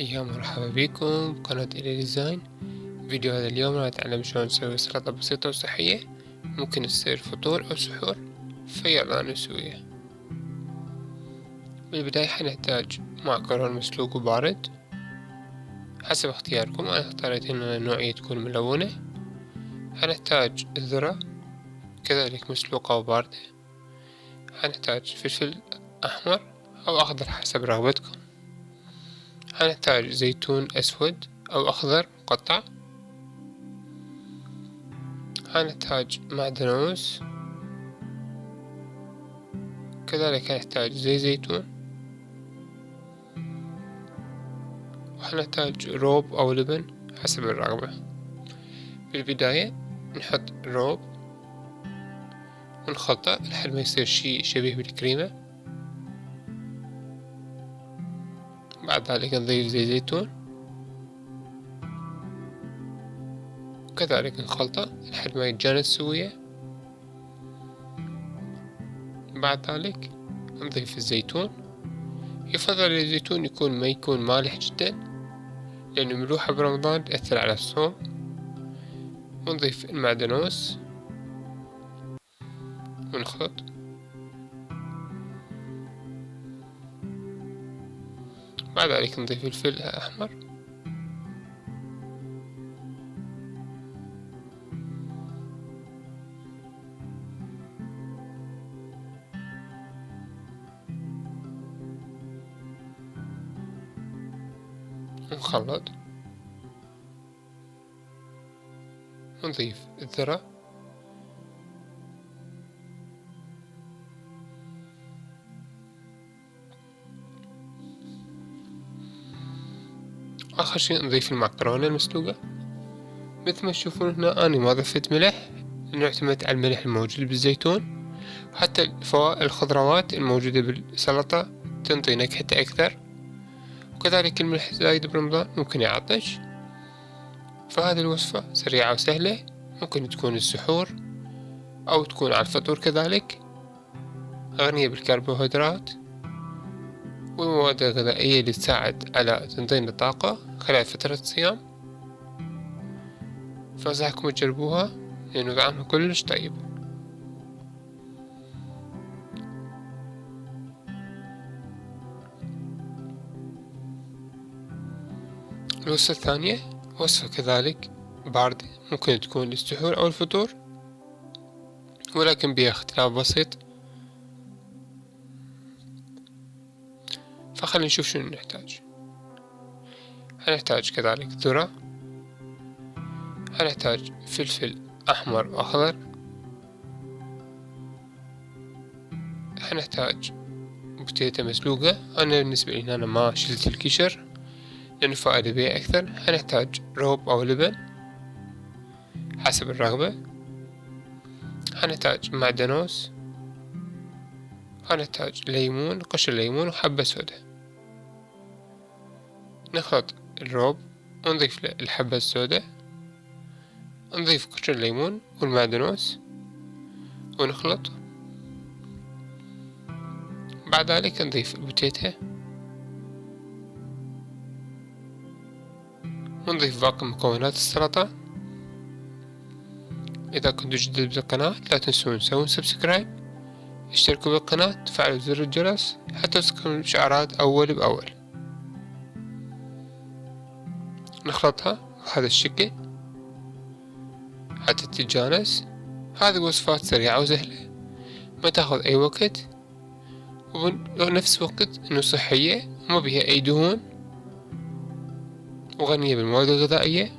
يا مرحبا بكم بقناة اليا ديزاين. فيديو هذا اليوم راح نتعلم شلون نسوي سلطة بسيطة وصحية، ممكن تصير فطور أو سحور، فيلا نسويها. بالبداية حنحتاج معكرون مسلوق وبارد حسب اختياركم. أنا اختاريت إن نوعية تكون ملونة. حنحتاج الذرة كذلك مسلوقة وباردة. حنحتاج فلفل أحمر أو أخضر حسب رغبتكم. حنحتاج زيتون أسود أو أخضر مقطع. حنحتاج معدنوس، كذلك حنحتاج زيت زيتون، وحنحتاج روب أو لبن حسب الرغبة. في البداية نحط الروب ونخلطه لحد ما يصير شي شبيه بالكريمة. بعد ذلك نضيف زيت زيتون وكذلك نخلطه لحد ما يتجانس سوية. بعد ذلك نضيف الزيتون. يفضل الزيتون ما يكون مالح جدا، لأنه ملوحة برمضان تأثر على الصوم. ونضيف المعدنوس ونخلط. بعد ذلك نضيف الفلفل الأحمر ونخلط. ونضيف الذرة آخر شيء نضيف المعكرونة المسلوقة. مثل ما تشوفون هنا أنا ما ضفت ملح، لأنه اعتمدت على الملح الموجود بالزيتون، وحتى الخضروات الموجودة بالسلطة تنطي نكهة أكثر، وكذلك الملح الزايد برمضان ممكن يعطش. فهذه الوصفة سريعة وسهلة، ممكن تكون السحور أو تكون على الفطور، كذلك غنية بالكربوهيدرات والمواد الغذائية اللي تساعد على تنظيم الطاقة خلال فترة الصيام. فأنصحكم تجربوها لأنه طعمها كلش طيب. الوصفة الثانية وصفة كذلك باردة، ممكن تكون للسحور أو الفطور، ولكن بها اختلاف بسيط. فخلينا نشوف شنو نحتاج. هنحتاج كذلك ذرة، هنحتاج فلفل أحمر وأخضر، هنحتاج بتيتة مسلوقة. أنا بالنسبة لي أنا ما شلت القشر لأنه فائدة بيه أكثر. هنحتاج روب أو لبن حسب الرغبة. هنحتاج معدنوس، هنحتاج ليمون، قشر ليمون وحبة سودا. نخلط الروب ونضيف له الحبة السوداء، نضيف قشر الليمون والمعدنوس ونخلط. بعد ذلك نضيف البوتيتا ونضيف باقي مكونات السلطة. إذا كنتوا جديد بالقناة لا تنسون تسوون سبسكرايب، اشتركوا بالقناة، تفعلوا زر الجرس حتى تصلكم الإشعارات أول بأول. نخلطها بهذا الشكل حتى تتجانس. هذه وصفات سريعة وسهلة، ما تاخذ أي وقت، وبنفس وقت إنه صحية وما بها أي دهون، وغنية بالمواد الغذائية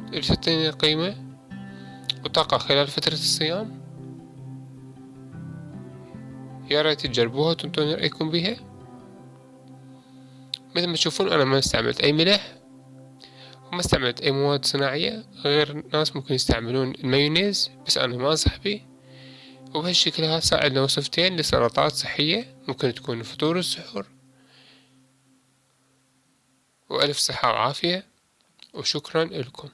اللي تعطينا قيمة وطاقة خلال فترة الصيام. يا ريت تجربوها وتنطوني رأيكم بها. مثل ما تشوفون أنا ما استعملت أي ملح وما استعملت أي مواد صناعية، غير ناس ممكن يستعملون المايونيز، بس أنا ما أنصح به. وبهالشكل هذا ساعدنا وصفتين لسلطات صحية ممكن تكون الفطور والسحور. وألف صحة وعافية، وشكرا لكم.